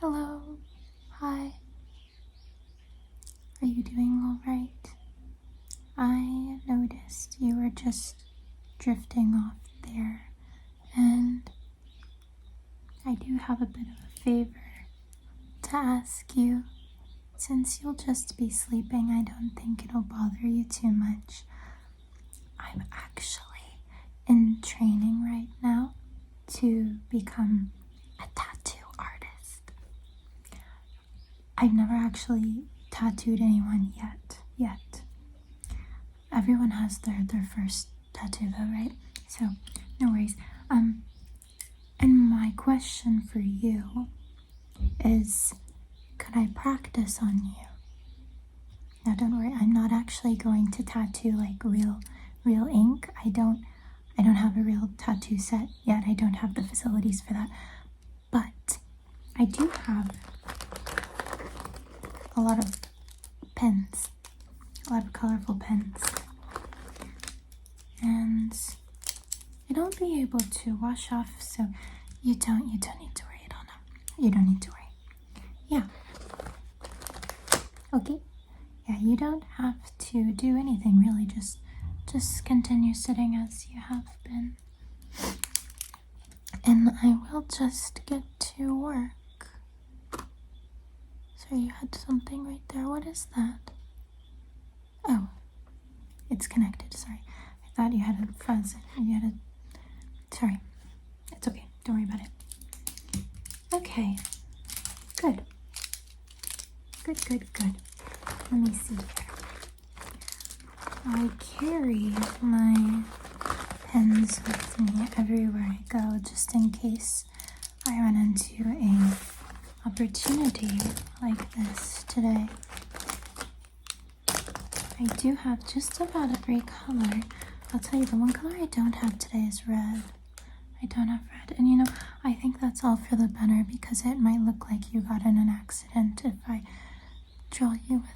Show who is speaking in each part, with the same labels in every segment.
Speaker 1: Hello. Hi. Are you doing all right? I noticed you were just drifting off there, and I do have a bit of a favor to ask you. Since you'll just be sleeping, I don't think it'll bother you too much. I'm actually in training right now to become a tattoo artist. I've never actually tattooed anyone yet. Everyone has their first tattoo though, right? So no worries. And my question for you is, could I practice on you? Now don't worry, I'm not actually going to tattoo like real ink. I don't have a real tattoo set yet. I don't have the facilities for that. But I do have a lot of pens, a lot of colorful pens. And it'll be able to wash off, so you don't need to worry at all now. You don't need to worry. Yeah. Okay. Yeah, you don't have to do anything really, just continue sitting as you have been. And I will just get to work. So you had something right there. What is that? Oh, it's connected, sorry. I thought you had a fuzz. Sorry. It's okay. Don't worry about it. Okay. Good. Good. Let me see here. I carry my pens with me everywhere I go, just in case I run into a opportunity like this today. I do have just about every color. I'll tell you, the one color I don't have today is red. I don't have red. And I think that's all for the better, because it might look like you got in an accident if I draw you with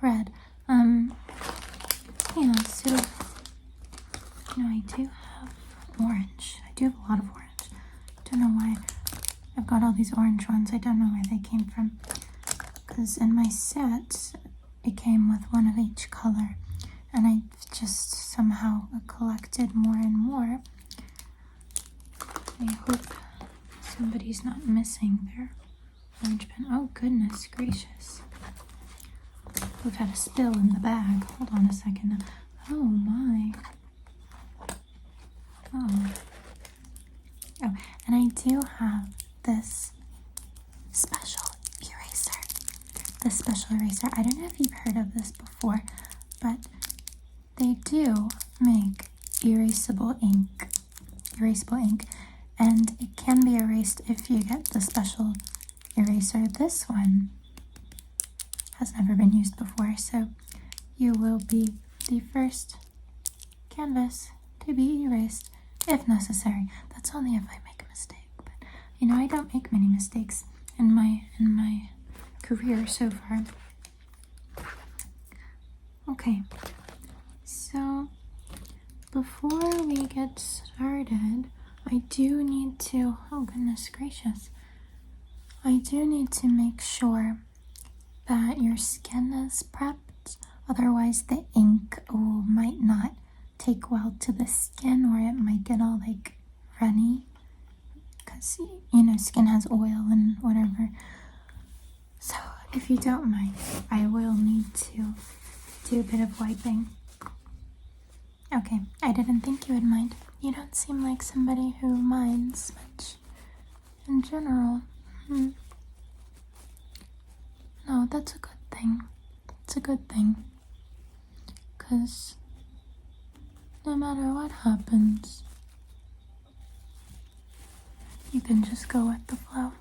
Speaker 1: red. So I do have orange. I do have a lot of orange. Don't know why I've got all these orange ones. I don't know where they came from, because in my set it came with one of each color, and I've just somehow collected more and more. I hope somebody's not missing their orange pen. Oh, goodness gracious. We've had a spill in the bag. Hold on a second. Oh, my. Oh, and I do have this special eraser. I don't know if you've heard of this before, but they do make erasable ink, and it can be erased if you get the special eraser. This one has never been used before, so you will be the first canvas to be erased if necessary. That's only if I make a mistake, but I don't make many mistakes in my career so far. Okay, so before we get started, I do need to, oh goodness gracious, I do need to make sure that your skin is prepped. Otherwise the ink might not take well to the skin, or it might get all like runny, because skin has oil and whatever. So if you don't mind, I will need to do a bit of wiping. Okay, I didn't think you would mind. You don't seem like somebody who minds much in general. No, that's a good thing. It's a good thing. Because no matter what happens, you can just go with the flow.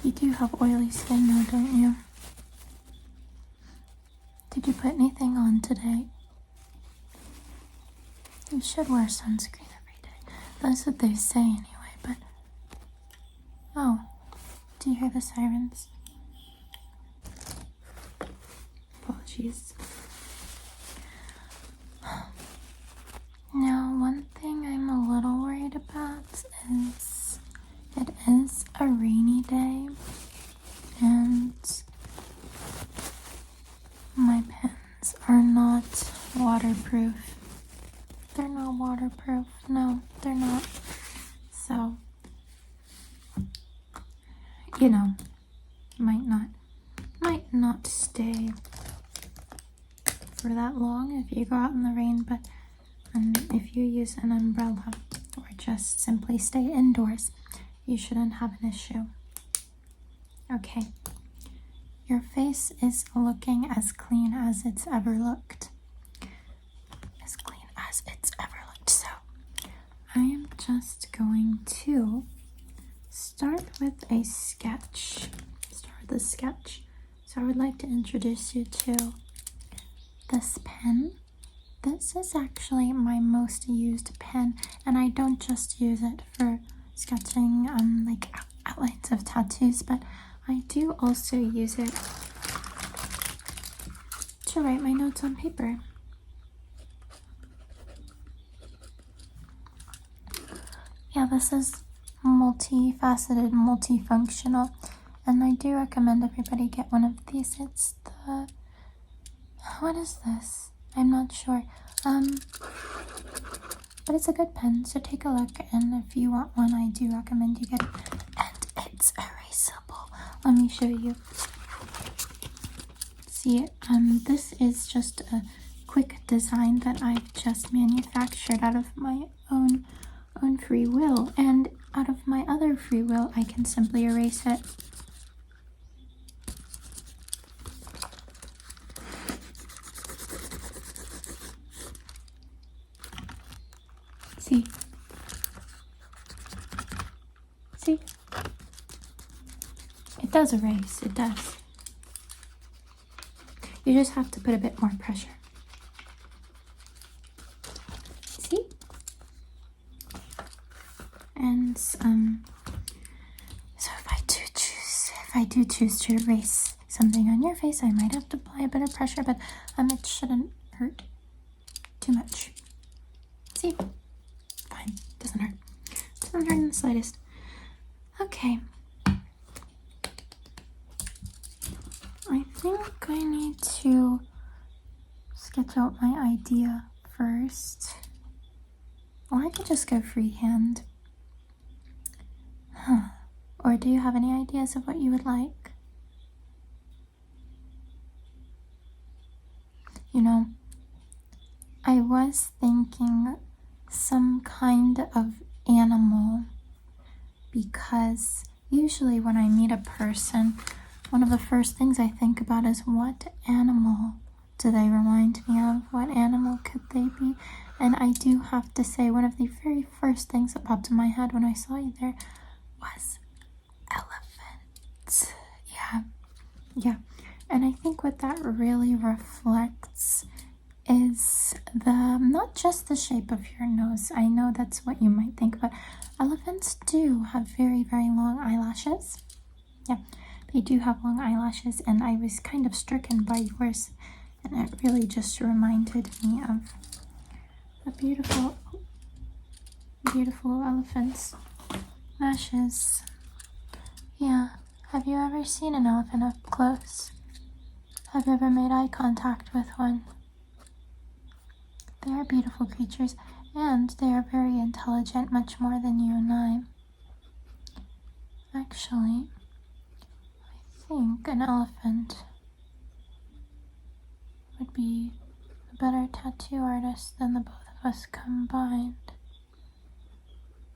Speaker 1: You do have oily skin now, don't you? Did you put anything on today? You should wear sunscreen every day. That's what they say anyway, but... Oh, do you hear the sirens? Apologies. Now, one thing I'm a little worried about is a rainy day and my pens are not waterproof. They're not waterproof. No, they're not. So, you know, might not stay for that long if you go out in the rain, but if you use an umbrella or just simply stay indoors, you shouldn't have an issue. Okay, your face is looking as clean as it's ever looked. As clean as it's ever looked. So, I am just going to start with a sketch. So I would like to introduce you to this pen. This is actually my most used pen, and I don't just use it for sketching like outlines of tattoos, but I do also use it to write my notes on paper. Yeah, this is multifaceted, multifunctional, and I do recommend everybody get one of these. It's the, what is this? I'm not sure. But it's a good pen, so take a look, and if you want one, I do recommend you get it. And it's erasable. Let me show you. See, this is just a quick design that I've just manufactured out of my own free will, and out of my other free will, I can simply erase it. See? It does erase, it does. You just have to put a bit more pressure. See? And so if I do choose to erase something on your face, I might have to apply a bit of pressure, but it shouldn't hurt too much. See? Fine. Doesn't hurt. Doesn't hurt in the slightest. Okay. I think I need to sketch out my idea first. Or I could just go freehand. Or do you have any ideas of what you would like? You know, I was thinking some kind of animal, because usually when I meet a person, one of the first things I think about is, what animal do they remind me of? What animal could they be? And I do have to say, one of the very first things that popped in my head when I saw you there was elephant. Yeah. And I think what that really reflects is not just the shape of your nose. I know that's what you might think, but elephants do have very, very long eyelashes. Yeah, they do have long eyelashes, and I was kind of stricken by yours, and it really just reminded me of a beautiful elephant's lashes. Yeah, have you ever seen an elephant up close? Have you ever made eye contact with one? They are beautiful creatures, and they are very intelligent, much more than you and I. Actually, I think an elephant would be a better tattoo artist than the both of us combined,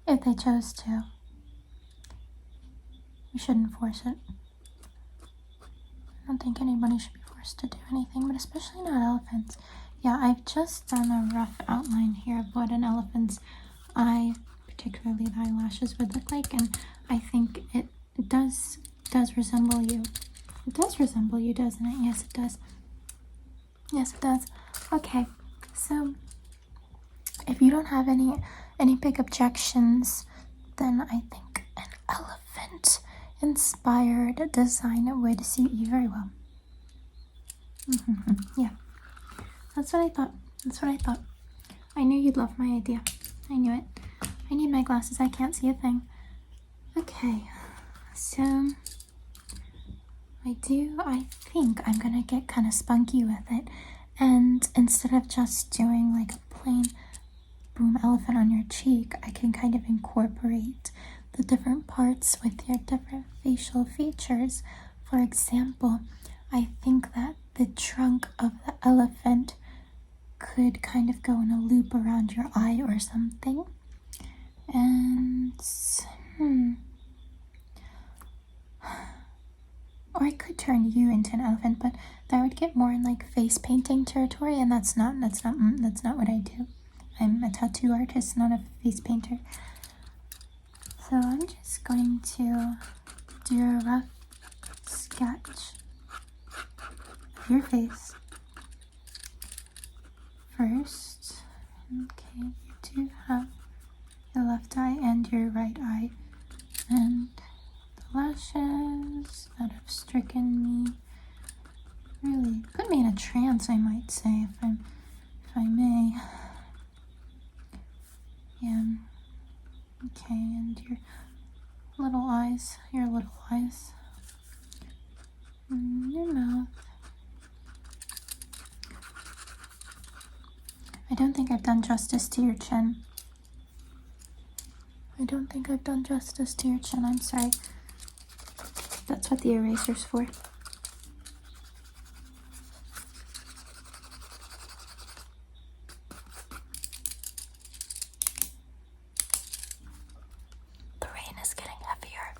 Speaker 1: if they chose to. We shouldn't force it. I don't think anybody should be forced to do anything, but especially not elephants. Yeah, I've just done a rough outline here of what an elephant's eye, particularly the eyelashes, would look like, and I think it does resemble you. It does resemble you, doesn't it? Yes, it does. Yes, it does. Okay, so if you don't have any big objections, then I think an elephant inspired design would suit you very well. Yeah, that's what I thought. I knew you'd love my idea. I knew it. I need my glasses. I can't see a thing. Okay, So I think I'm gonna get kind of spunky with it, and instead of just doing like a plain boom elephant on your cheek, I can kind of incorporate the different parts with your different facial features. For example, I think that the trunk of the elephant could kind of go in a loop around your eye or something. And or I could turn you into an elephant, but that would get more in like face painting territory, and that's not what I do. I'm a tattoo artist, not a face painter. So I'm just going to do a rough sketch of your face first. Okay, you do have your left eye and your right eye, and the lashes that have stricken me really put me in a trance, I might say, if I may. Yeah. Okay, and your little eyes, your mouth. I don't think I've done justice to your chin. I'm sorry. That's what the eraser's for. The rain is getting heavier.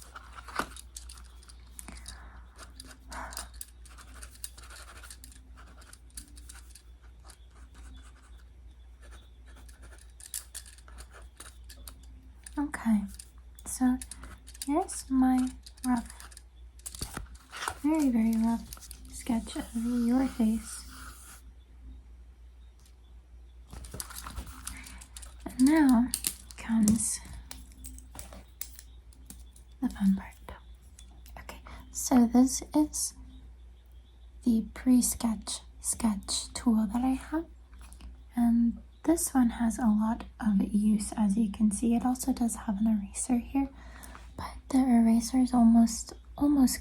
Speaker 1: Okay, so here's my rough, very, very rough sketch of your face. And now comes the fun part. Okay, so this is the pre-sketch sketch tool that I have, and this one has a lot of use, as you can see. It also does have an eraser here, but the eraser is almost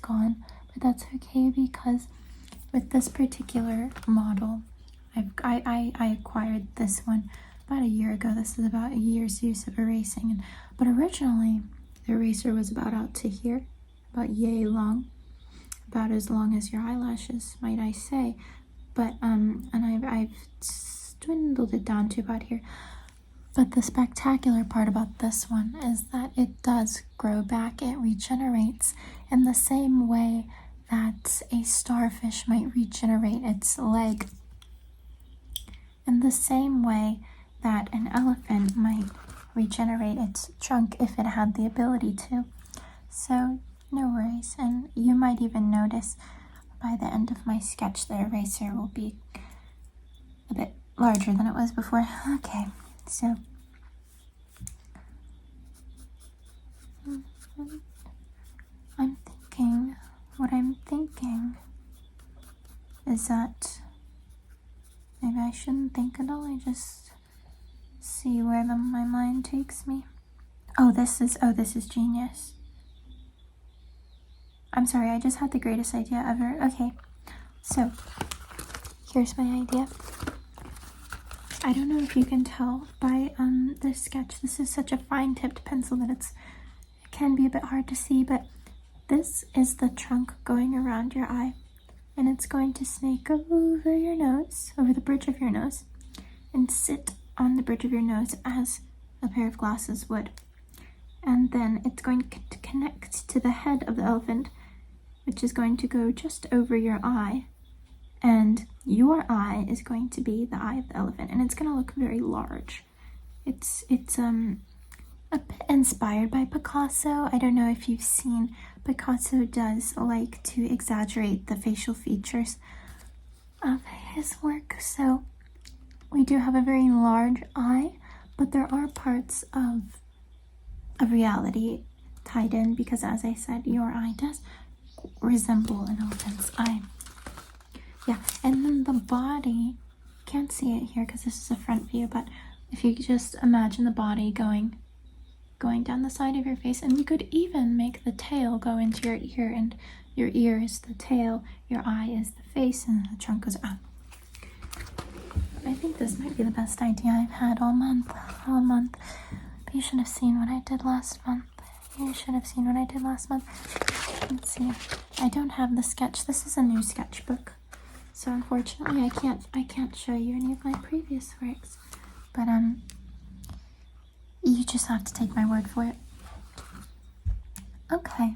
Speaker 1: gone, but that's okay, because with this particular model, I acquired this one about a year ago. This is about a year's use of erasing, but originally the eraser was about out to here, about yay long, about as long as your eyelashes, might I say. But and I've dwindled it down to about here. But the spectacular part about this one is that it does grow back. It regenerates in the same way that a starfish might regenerate its leg, in the same way that an elephant might regenerate its trunk if it had the ability to. So no worries, and you might even notice by the end of my sketch the eraser will be a bit larger than it was before. Okay, so what I'm thinking is that maybe I shouldn't think at all. I just see where my mind takes me. This is genius. I'm sorry, I just had the greatest idea ever. Okay, so here's my idea. I don't know if you can tell by this sketch. This is such a fine-tipped pencil that it can be a bit hard to see, but this is the trunk going around your eye, and it's going to snake over your nose, over the bridge of your nose, and sit on the bridge of your nose as a pair of glasses would. And then it's going to connect to the head of the elephant, which is going to go just over your eye, and your eye is going to be the eye of the elephant, and it's going to look very large. It's a bit inspired by Picasso. I don't know if you've seen, Picasso does like to exaggerate the facial features of his work, so we do have a very large eye, but there are parts of reality tied in, because as I said, your eye does resemble an elephant's eye. Yeah, and then the body, can't see it here because this is a front view, but if you just imagine the body going going down the side of your face, and you could even make the tail go into your ear, and your ear is the tail, your eye is the face, and the trunk goes out. I think this might be the best idea I've had all month. But you should have seen what I did last month. Let's see. I don't have the sketch. This is a new sketchbook, so unfortunately I can't show you any of my previous works. But you just have to take my word for it. Okay.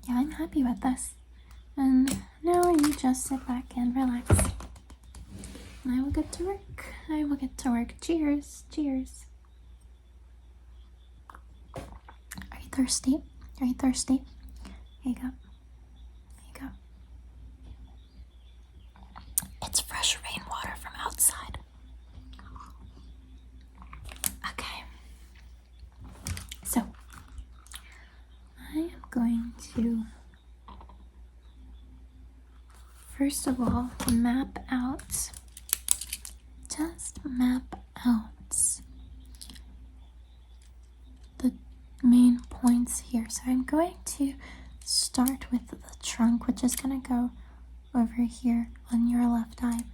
Speaker 1: Yeah, I'm happy with this. And now you just sit back and relax. And I will get to work. Cheers. Cheers. Are you thirsty? Here you go. It's fresh rainwater from outside. Okay. So, I am going to first of all map out the main points here. So I'm going to start with the trunk, which is going to go over here on your left eye.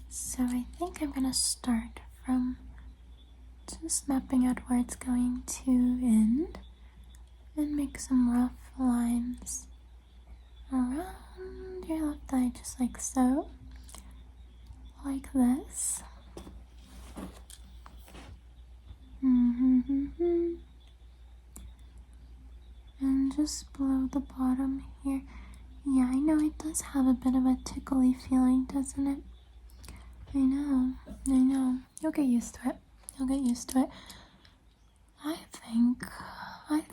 Speaker 1: So I think I'm going to start from just mapping out where it's going to end and make some rough lines around your left eye, just like so, like this. And just below the bottom here. Yeah, I know it does have a bit of a tickly feeling, doesn't it? I know. You'll get used to it. I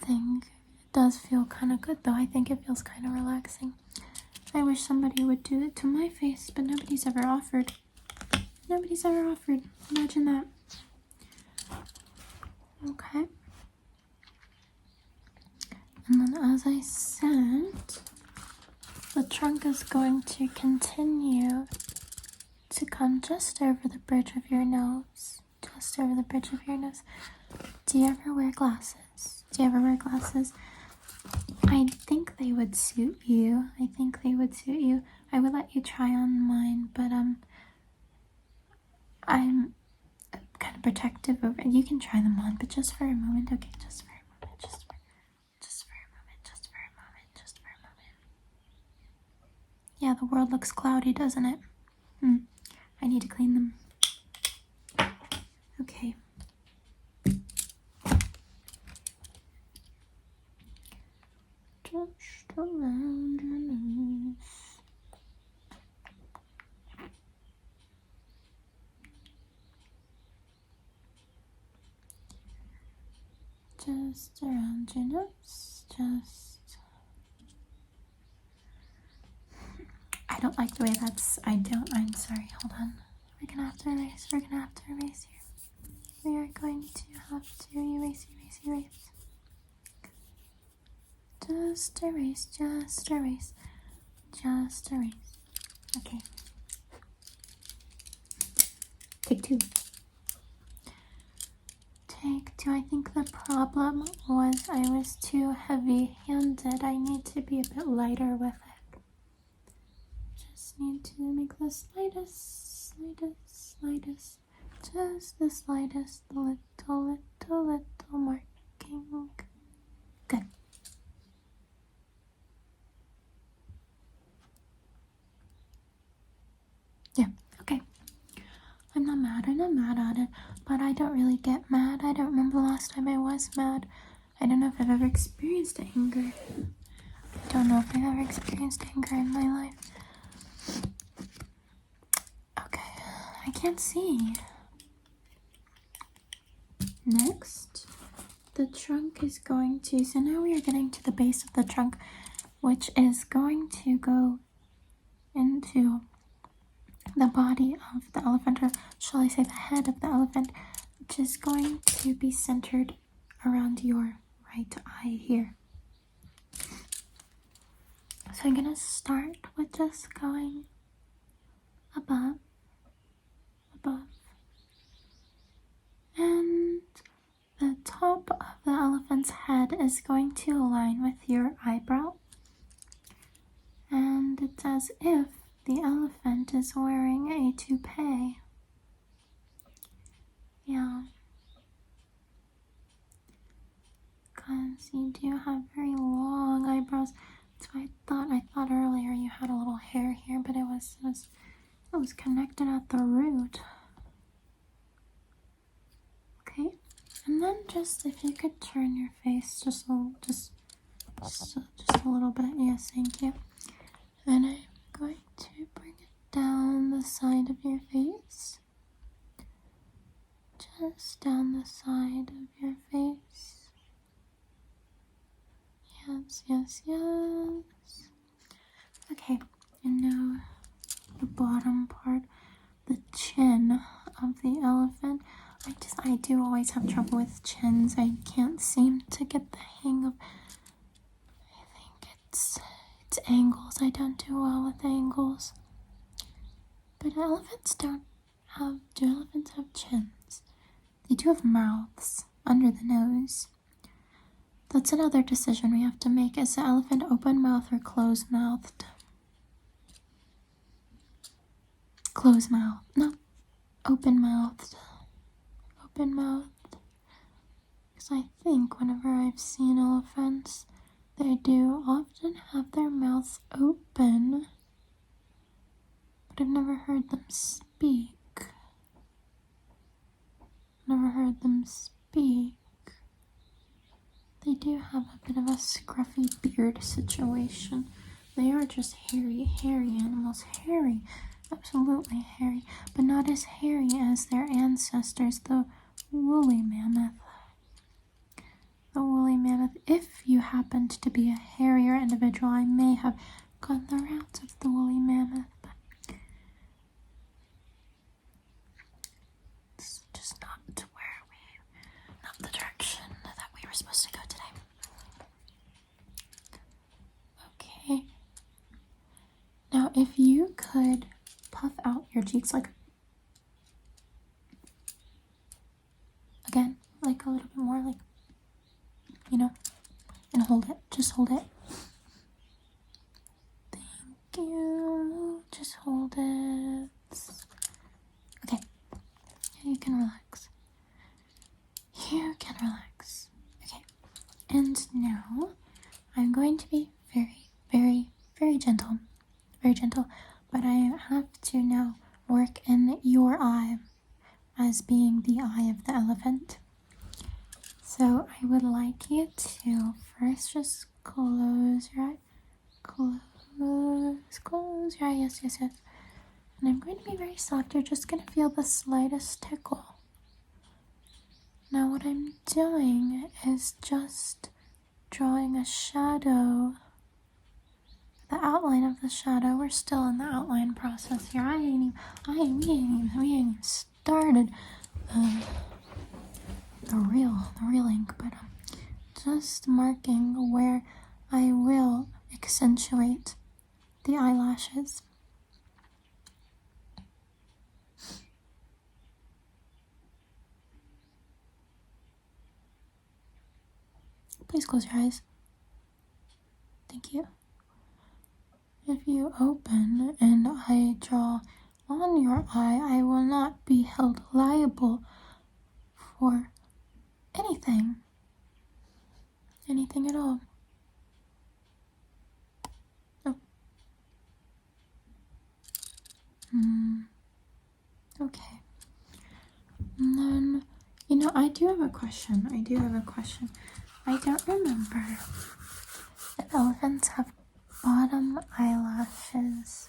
Speaker 1: think it does feel kind of good, though. I think it feels kind of relaxing. I wish somebody would do it to my face, but nobody's ever offered. Imagine that. Okay. And then, as I said, the trunk is going to continue to come just over the bridge of your nose. Do you ever wear glasses? I think they would suit you. I would let you try on mine, but I'm kind of protective over it. You can try them on, but just for a moment, okay? Just for a moment. Yeah, the world looks cloudy, doesn't it? I need to clean them. Okay. Just around your nose. Just around your nose. I don't like the way that's. I'm sorry. Hold on. We're gonna have to erase here. We are going to have to erase. Just erase. Okay. Take two. I think the problem was I was too heavy-handed. I need to be a bit lighter with it. Just need to make the slightest, just the slightest little marking. Good. Yeah, okay. I'm not mad at it, but I don't really get mad. I don't remember the last time I was mad. I don't know if I've ever experienced anger. In my life. Okay, I can't see. Next, the trunk is going to, so now we are getting to the base of the trunk, which is going to go into the body of the elephant, or shall I say the head of the elephant, which is going to be centered around your right eye here. So I'm going to start with just going above, And the top of the elephant's head is going to align with your eyebrow. And it's as if the elephant is wearing a toupee. Yeah. Because you do have very long eyebrows. That's why I thought earlier you had a little hair here, but it was connected at the root. Okay, and then just if you could turn your face just a little bit. Yes, thank you. And I'm going to bring it down the side of your face. Just down the side of your face. Yes, yes, yes. Okay, and now the bottom part, the chin of the elephant. I do always have trouble with chins. I can't seem to get the hang of. I think it's angles. I don't do well with angles. But elephants don't have. Do elephants have chins? They do have mouths under the nose. That's another decision we have to make. Is the elephant open mouth or closed mouthed? Closed mouth. No. Open mouthed. Open mouthed. Because I think whenever I've seen elephants, they do often have their mouths open. But I've never heard them speak. Never heard them speak. They do have a bit of a scruffy beard situation. They are just hairy animals. Hairy, absolutely hairy, but not as hairy as their ancestors, the woolly mammoth. The woolly mammoth. If you happened to be a hairier individual, I may have gone the route of the woolly mammoth, but it's just not the direction that we were supposed to go today. Okay. Now, if you could puff out your cheeks like again, like a little bit more, like, and hold it. Just hold it. Thank you. Just hold it. Okay. You can relax. You can relax. Okay. And now I'm going to be very, very, very gentle. Very gentle. But I have to now work in your eye as being the eye of the elephant. So I would like you to first just close your eye. Close your eye. Yes, yes, yes. And I'm going to be very soft. You're just going to feel the slightest tickle. Now what I'm doing is just drawing a shadow. The outline of the shadow. We're still in the outline process here. We ain't even started the real ink, but just marking where I will accentuate the eyelashes. Please close your eyes. Thank you. If you open and I draw on your eye, I will not be held liable for anything. Anything at all. Oh. Okay. And then, I do have a question. I don't remember if elephants have bottom eyelashes.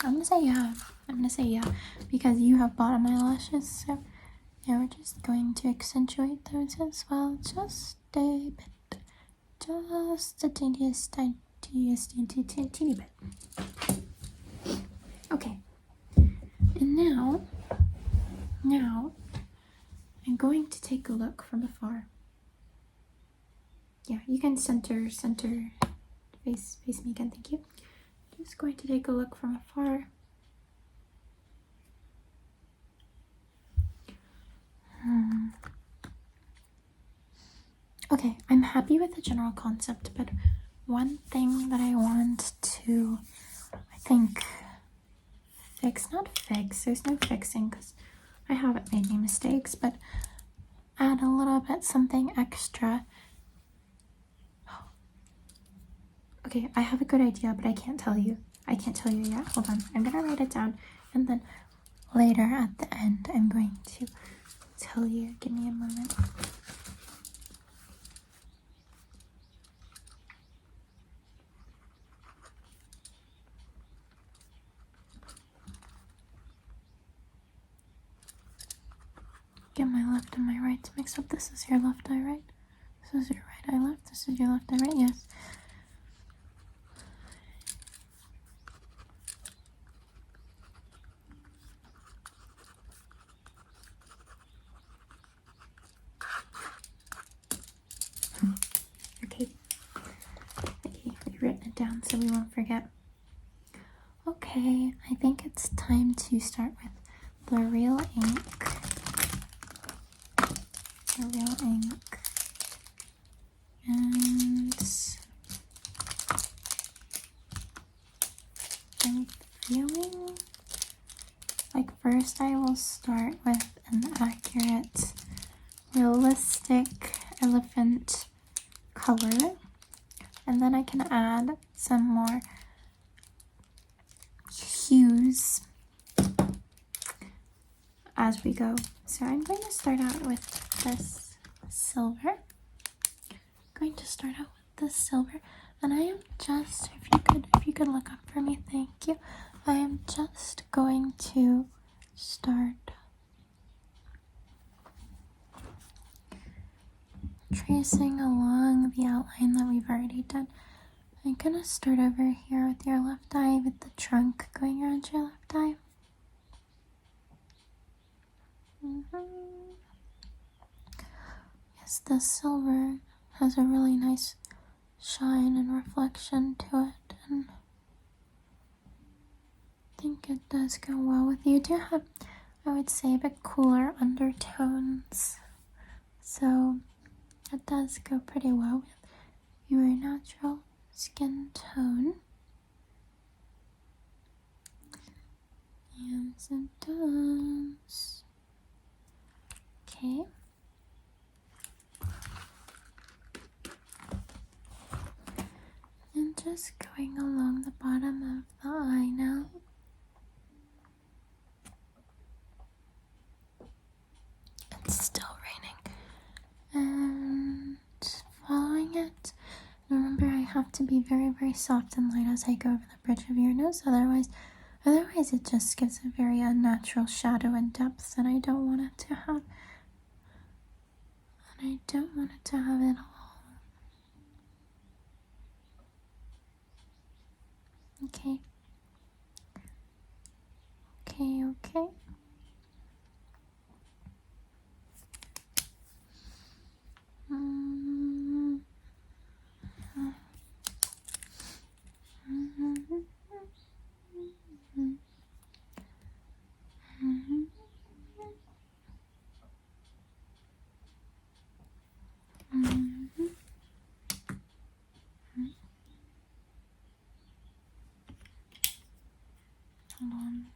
Speaker 1: I'm gonna say yeah, because you have bottom eyelashes, so yeah, we're just going to accentuate those as well, just a bit, just the teeniest teeny bit. Okay, and now I'm going to take a look from afar. Yeah, you can center face me again, thank you. just going to take a look from afar. Okay, I'm happy with the general concept, but one thing that I want to, I think, not fix, there's no fixing because I haven't made any mistakes, but add a little bit something extra. Okay, I have a good idea, but I can't tell you. I can't tell you yet. Hold on. I'm gonna write it down, and then later at the end, I'm going to tell you. Give me a moment. Get my left and my right mixed up. This is your left eye, right? This is your right eye, left. This is your left eye, right? Yes. Okay. Okay, we've written it down so we won't forget. Okay, I think it's time to start with the real ink. The real ink. And I'm feeling like first I will start with an accurate, realistic elephant color, and then I can add some more hues as we go. So I'm going to start out with this silver. And I am just, if you could look up for me, thank you. I am just going to start tracing along the outline that we've already done. I'm gonna start over here with your left eye, with the trunk going around your left eye. Yes, the silver has a really nice shine and reflection to it, and I think it does go well with you. You do have, I would say, a bit cooler undertones, so it does go pretty well with your natural skin tone. Yes, it does. Okay. And just going along the bottom of the eye now. It's still raining. And following it. Remember, I have to be very, very soft and light as I go over the bridge of your nose. Otherwise it just gives a very unnatural shadow and depth that I don't want it to have. And I don't want it to have at all. Okay. Okay. Hold on.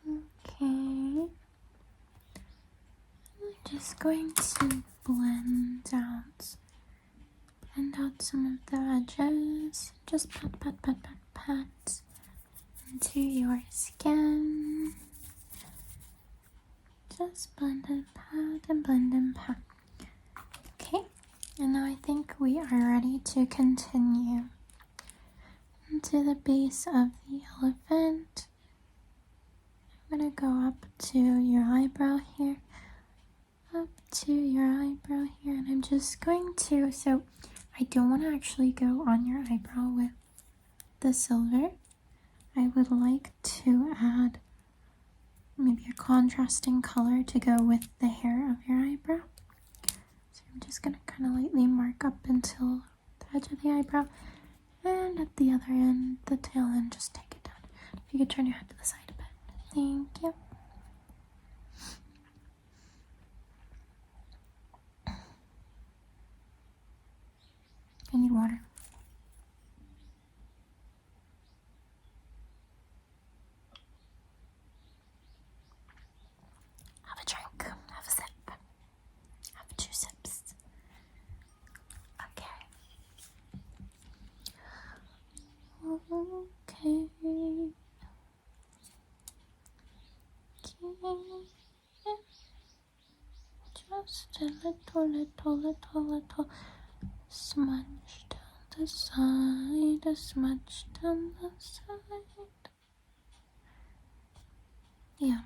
Speaker 1: Okay. I'm just going to blend out some of the edges. Just pat into your skin. Just blend and pat. Okay, and now I think we are ready to continue into the base of the elephant. I'm gonna go up to your eyebrow here, and I'm just going to, so I don't want to actually go on your eyebrow with the silver. I would like to add maybe a contrasting color to go with the hair of your eyebrow. So I'm just gonna kind of lightly mark up until the edge of the eyebrow, and at the other end, the tail end, just take it down. If you could turn your head to the side a bit. Thank you. I need water. Have a drink. Have a sip. Have 2 sips. Okay. Okay. Just a little smudge down the side, a smudge down the side. Yeah.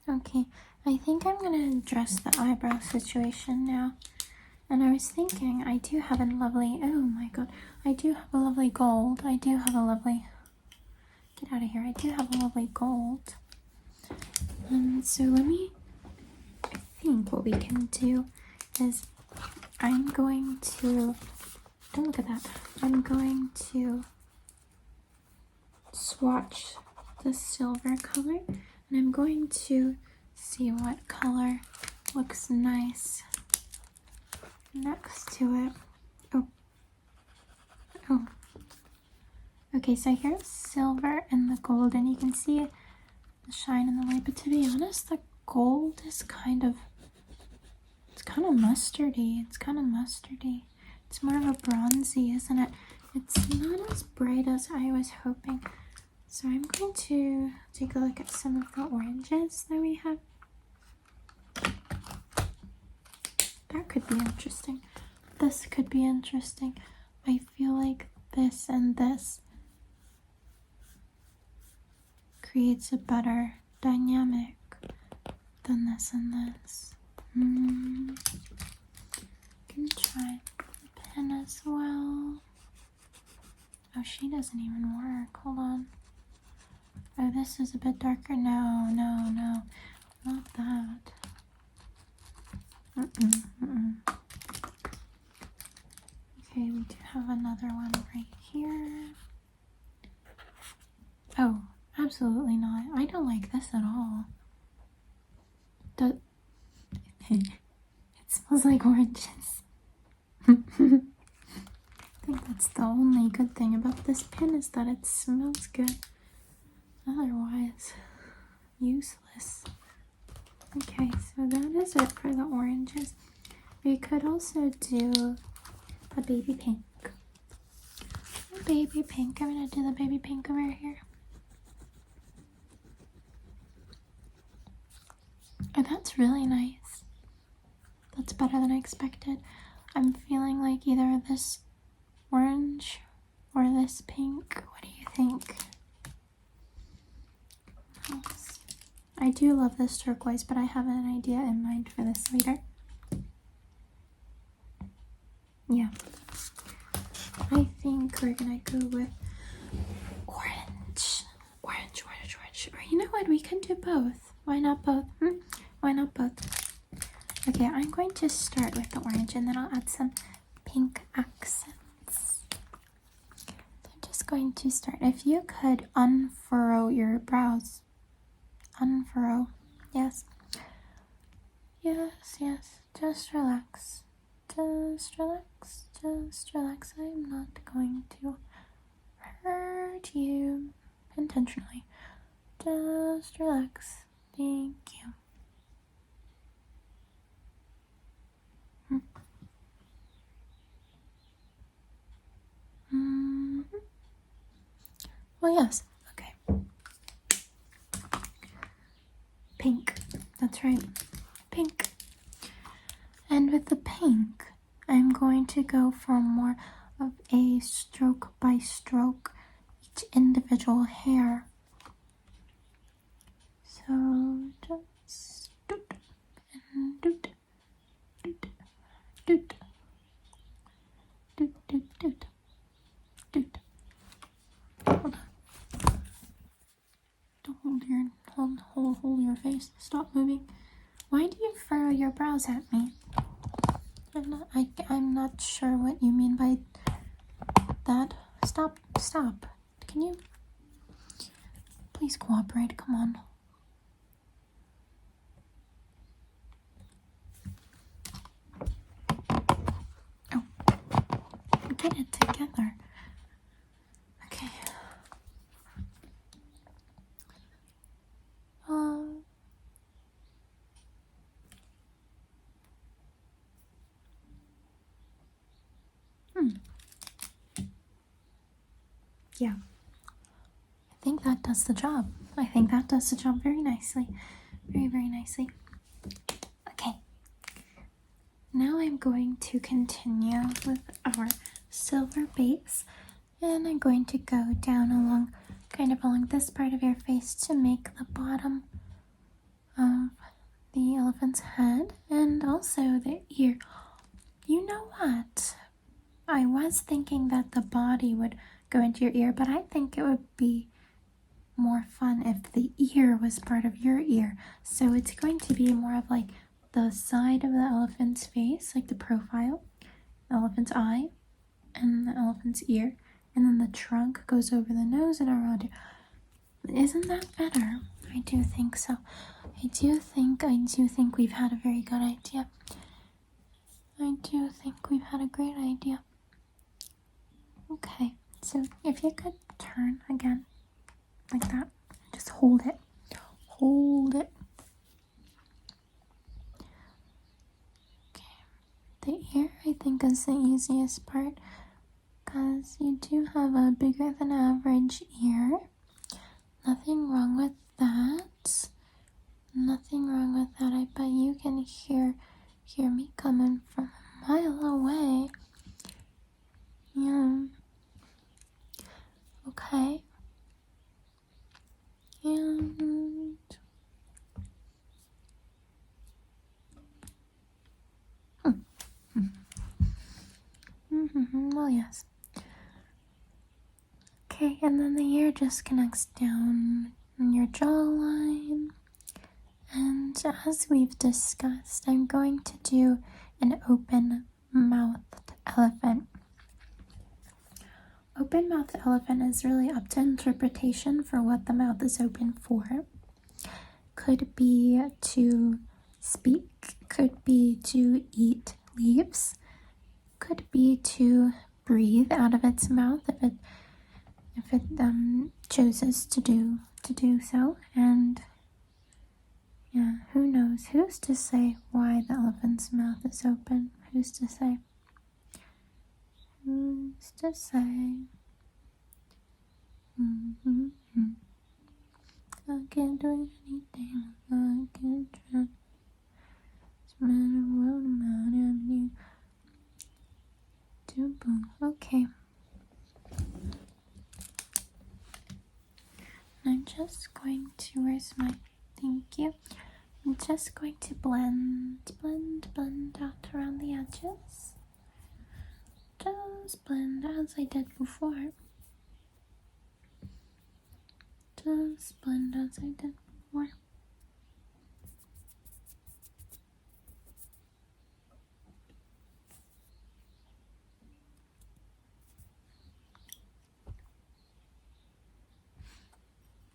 Speaker 1: Okay, I think I'm gonna address the eyebrow situation now. And I was thinking, I do have a lovely, oh my god, I do have a lovely gold. I do have a lovely, get out of here. I do have a lovely gold. So I think what we can do is I'm going to, don't look at that. I'm going to swatch the silver color, and I'm going to see what color looks nice next to it. Oh. Okay, so here's silver and the gold, and you can see the shine in the light, but to be honest, the gold is kind of mustardy. It's more of a bronzy, isn't it? It's not as bright as I was hoping. So I'm going to take a look at some of the oranges that we have. That could be interesting. This could be interesting. I feel like this and this creates a better dynamic than this and this. Can try the pen as well. Oh, she doesn't even work. Hold on. Oh, this is a bit darker. No, not that. Okay, we do have another one right here. Oh, absolutely not. I don't like this at all. It smells like oranges. I think that's the only good thing about this pen, is that it smells good. Otherwise, useless. Okay, so that is it for the oranges. We could also do a baby pink. I'm gonna do the baby pink over here. Oh, that's really nice. That's better than I expected. I'm feeling like either this orange or this pink. What do you think? I do love this turquoise, but I have an idea in mind for this later. Yeah. I think we're gonna go with orange. Or you know what? We can do both. Why not both? Why not both? Okay, I'm going to start with the orange, and then I'll add some pink accents. I'm just going to start. If you could unfurrow your brows. Unfurrow. Yes. Just relax. Just relax. I'm not going to hurt you intentionally. Just relax. Thank you. Well, yes. Okay. Pink. That's right. Pink. And with the pink, I'm going to go for more of a stroke by stroke each individual hair. So just doot and doot, doot, doot, doot, doot, doot, doot. Hold on. doing? Why do you furrow your brows at me? I'm not sure what you mean by that. Stop. Can you please cooperate? Come on. Oh, get it together. Okay. Yeah. I think that does the job. I think that does the job very nicely. Very, very nicely. Okay. Now I'm going to continue with our silver base, and I'm going to go down along this part of your face to make the bottom of the elephant's head and also the ear. You know what? I was thinking that the body would go into your ear, but I think it would be more fun if the ear was part of your ear. So it's going to be more of like the side of the elephant's face, like the profile, the elephant's eye, and the elephant's ear, and then the trunk goes over the nose and around it. Isn't that better? I do think so. I do think we've had a very good idea. I do think we've had a great idea. Okay, so if you could turn again, like that, just hold it. Hold it. Okay, the ear I think is the easiest part because you do have a bigger than average ear. Nothing wrong with that. Nothing wrong with that. I bet you can hear me coming from a mile away. Yeah. Okay. And well, yes. Okay, and then the ear just connects down in your jawline. And as we've discussed, I'm going to do an open-mouthed elephant. Open-mouthed elephant is really up to interpretation for what the mouth is open for. Could be to speak, could be to eat leaves, could be to breathe out of its mouth if it chooses to do so. And yeah, who knows? Who's to say why the elephant's mouth is open? Who's to say? Who's to say? I can't do anything. I can't try. It's matter what about you. Okay. I'm just going to, where's my, thank you. I'm just going to blend out around the edges. Just blend as I did before. Just blend as I did before.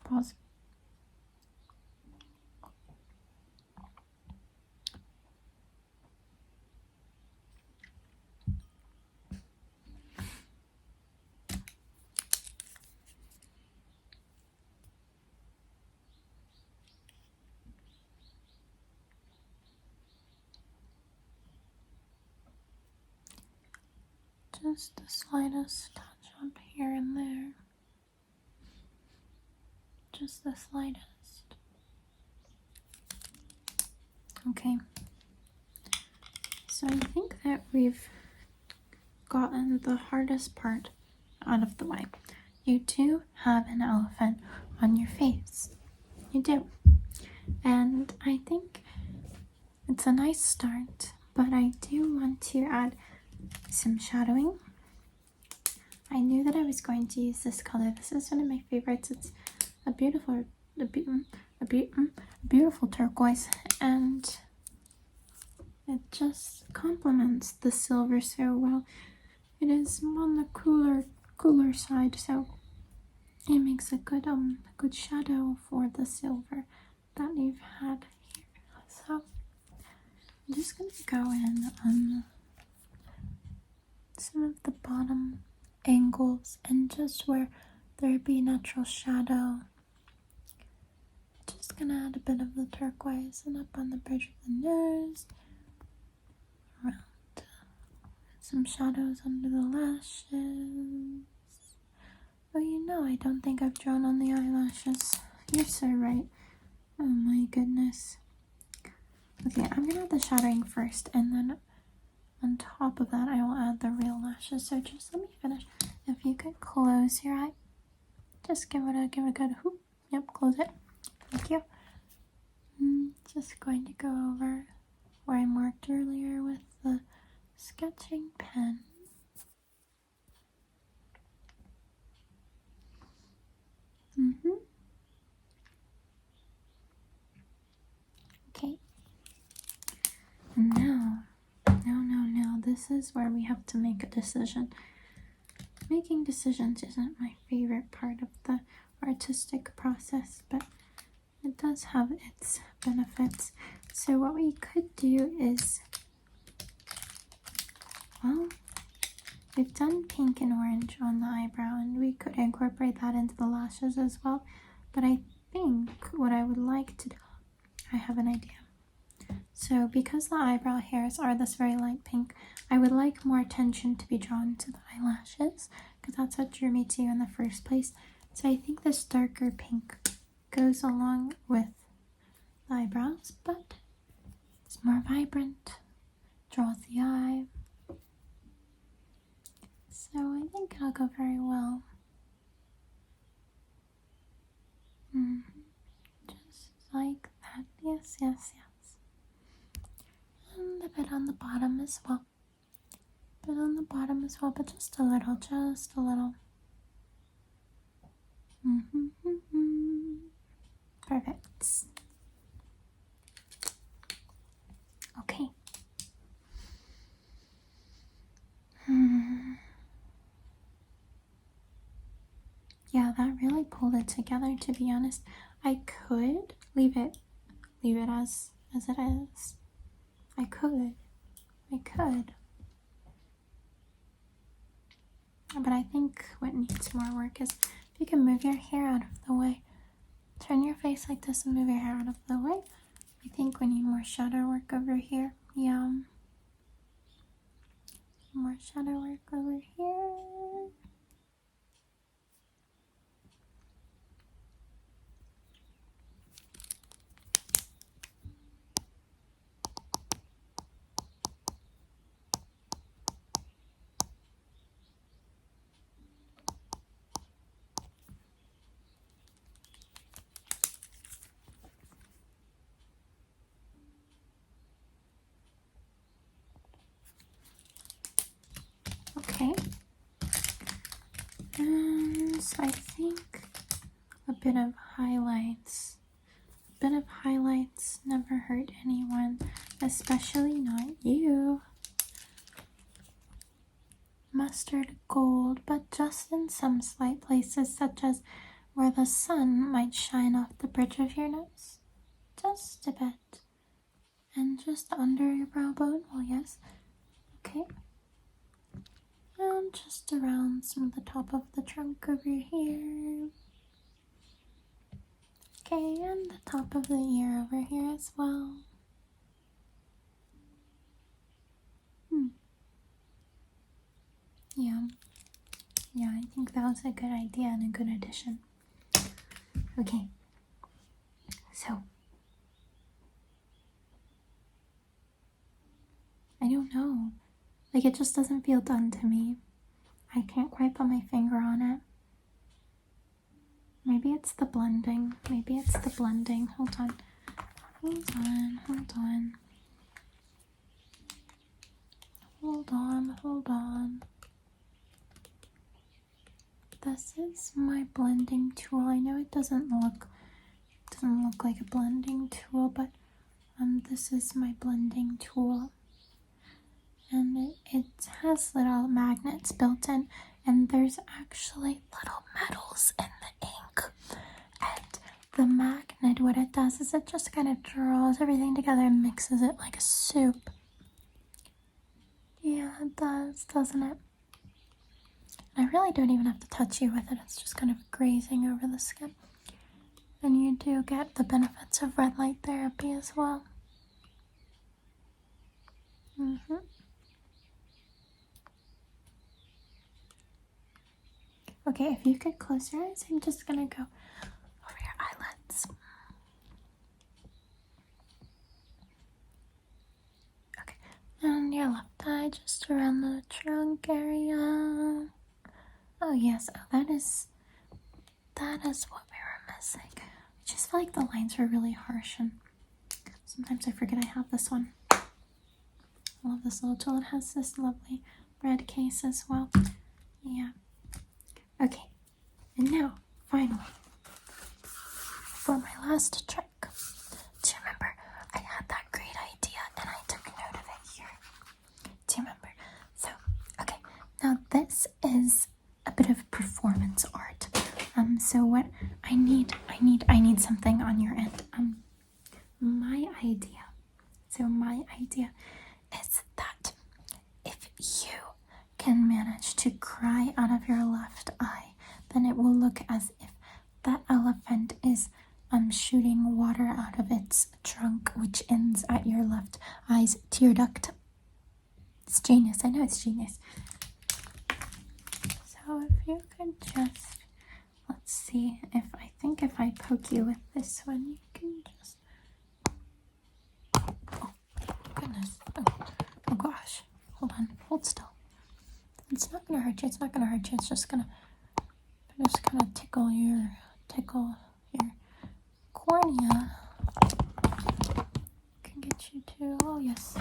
Speaker 1: Pause. Just the slightest touch up here and there. Just the slightest. Okay. So I think that we've gotten the hardest part out of the way. You do have an elephant on your face. You do. And I think it's a nice start, but I do want to add some shadowing. I knew that I was going to use this color. This is one of my favorites. It's a beautiful beautiful turquoise, and it just complements the silver so well. It is on the cooler side, so it makes a good shadow for the silver that you've had here. So I'm just gonna go in on some of the bottom angles and just where there'd be natural shadow. Just gonna add a bit of the turquoise and up on the bridge of the nose, around some shadows under the lashes. Oh, you know, I don't think I've drawn on the eyelashes. You're so right. Oh my goodness. Okay, I'm gonna add the shadowing first, and then on top of that, I will add the real lashes. So just let me finish. If you could close your eye, just give it a good hoop. Yep, close it. Thank you. Just going to go over where I marked earlier with the sketching pen. Okay. And now, this is where we have to make a decision. Making decisions isn't my favorite part of the artistic process, but it does have its benefits. So what we could do is, well, we've done pink and orange on the eyebrow, and we could incorporate that into the lashes as well. But I think what I would like to do, I have an idea. So because the eyebrow hairs are this very light pink, I would like more attention to be drawn to the eyelashes, because that's what drew me to you in the first place. So I think this darker pink goes along with the eyebrows, but it's more vibrant, draws the eye. So I think it'll go very well. Just like that. Yes. And a bit on the bottom as well. But just a little. Perfect. Okay. Yeah, that really pulled it together, to be honest. I could leave it as it is. I could. But I think what needs more work is if you can move your hair out of the way. Turn your face like this and move your hair out of the way. I think we need more shadow work over here. Yeah. More shadow work over here. Okay. And so I think a bit of highlights never hurt anyone, especially not you. Mustard gold, but just in some slight places, such as where the sun might shine off the bridge of your nose. Just a bit. And just under your brow bone. Well, yes. Okay. And just around some of the top of the trunk over here. Okay, and the top of the ear over here as well. Yeah, I think that was a good idea and a good addition. Okay, so I don't know. Like, it just doesn't feel done to me. I can't quite put my finger on it. Maybe it's the blending. Hold on. This is my blending tool. I know it doesn't look doesn't look like a blending tool, but this is my blending tool. And it has little magnets built in, and there's actually little metals in the ink. And the magnet, what it does is it just kind of draws everything together and mixes it like a soup. Yeah, it does, doesn't it? I really don't even have to touch you with it. It's just kind of grazing over the skin. And you do get the benefits of red light therapy as well. Okay, if you could close your eyes, I'm just gonna go over your eyelids. Okay, and your left eye, just around the trunk area. Oh yes, oh that is what we were missing. I just feel like the lines were really harsh, and sometimes I forget I have this one. I love this little tool. It has this lovely red case as well. Yeah. Okay, and now, finally, for my last trick. Do you remember I had that great idea and I took note of it here? Do you remember? So, okay, now this is a bit of performance art. So what I need something on your end. My idea is that if you can manage to cry out of your left eye, then it will look as if that elephant is shooting water out of its trunk, which ends at your left eye's tear duct. It's genius. I know it's genius. So if you could just, let's see, if I poke you with this one, you can just, oh goodness, oh gosh, hold on, hold still. It's not gonna hurt you, it's just gonna tickle your cornea. Can get you to, oh yes,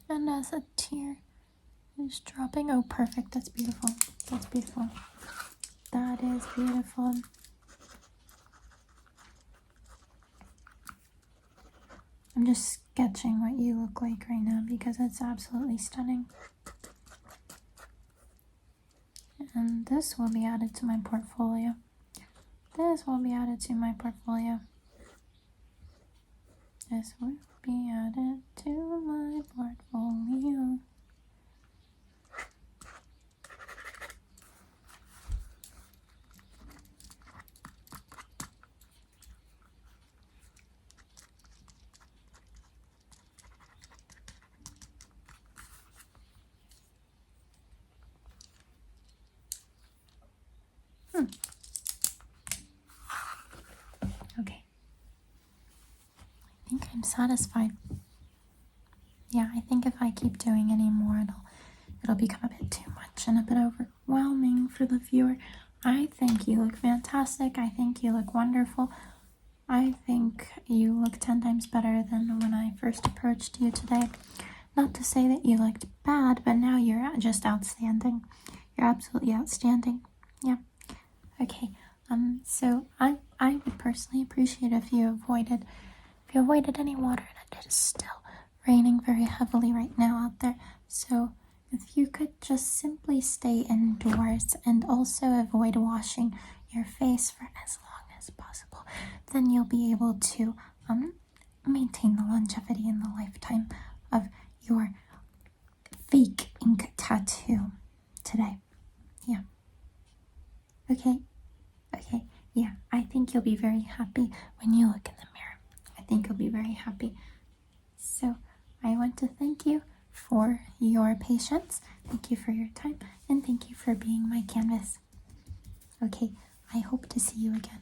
Speaker 1: and as a tear is dropping, oh perfect, that's beautiful, that is beautiful. I'm just sketching what you look like right now because it's absolutely stunning. And this will be added to my portfolio. This will be added to my portfolio. This will be added to my portfolio. Okay. I think I'm satisfied. Yeah, I think if I keep doing any more, it'll become a bit too much and a bit overwhelming for the viewer. I think you look fantastic. I think you look wonderful. I think you look 10 times better than when I first approached you today. Not to say that you looked bad, but now you're just outstanding. You're absolutely outstanding. Yeah. Okay. So I would personally appreciate if you avoided any water, and it is still raining very heavily right now out there. So if you could just simply stay indoors and also avoid washing your face for as long as possible, then you'll be able to maintain the longevity and the lifetime of your fake ink tattoo today. Yeah. Okay. Yeah, I think you'll be very happy when you look in the mirror. I think you'll be very happy. So I want to thank you for your patience, thank you for your time, and thank you for being my canvas. Okay, I hope to see you again.